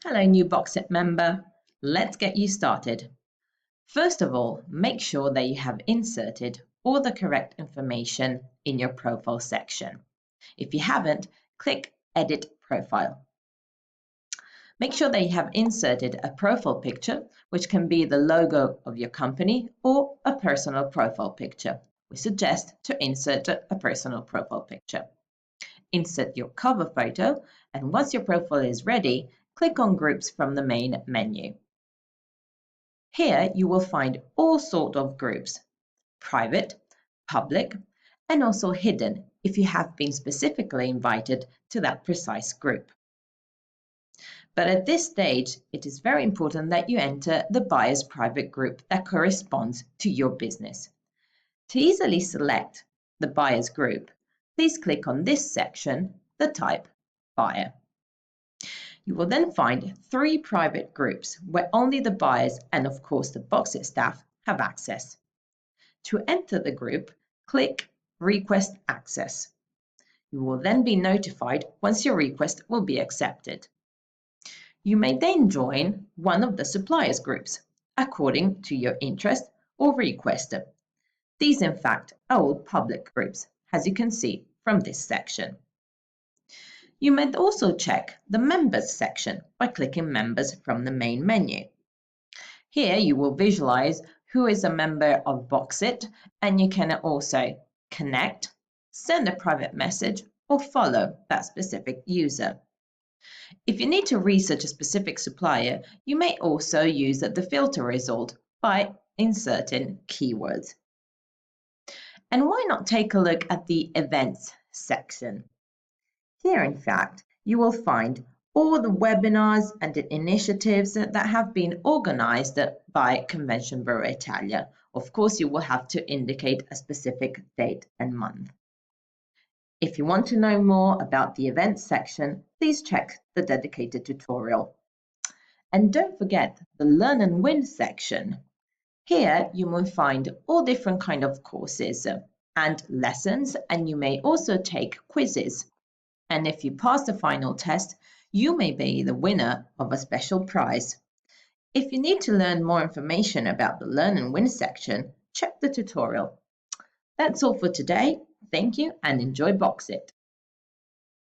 Hello, new BoxIT member. Let's get you started. First of all, make sure that you have inserted all the correct information in your profile section. If you haven't, click Edit Profile. Make sure that you have inserted a profile picture, which can be the logo of your company or a personal profile picture. We suggest to insert a personal profile picture. Insert your cover photo, and once your profile is ready, click on Groups from the main menu. Here you will find all sorts of groups: private, public, and also hidden if you have been specifically invited to that precise group. But at this stage, it is very important that you enter the buyer's private group that corresponds to your business. To easily select the buyer's group, please click on this section, the type Buyer. You will then find 3 private groups where only the buyers and of course the BoxIT staff have access. To enter the group, click Request Access. You will then be notified once your request will be accepted. You may then join one of the suppliers groups according to your interest or request. These in fact are all public groups, as you can see from this section. You may also check the Members section by clicking Members from the main menu. Here you will visualize who is a member of BoxIT, and you can also connect, send a private message, or follow that specific user. If you need to research a specific supplier, you may also use the filter result by inserting keywords. And why not take a look at the Events section? Here, in fact, you will find all the webinars and initiatives that have been organized by Convention Bureau Italia. Of course, you will have to indicate a specific date and month. If you want to know more about the Events section, please check the dedicated tutorial. And don't forget the Learn and Win section. Here you will find all different kinds of courses and lessons, and you may also take quizzes. And if you pass the final test, you may be the winner of a special prize. If you need to learn more information about the Learn and Win section, check the tutorial. That's all for today. Thank you and enjoy BoxIT.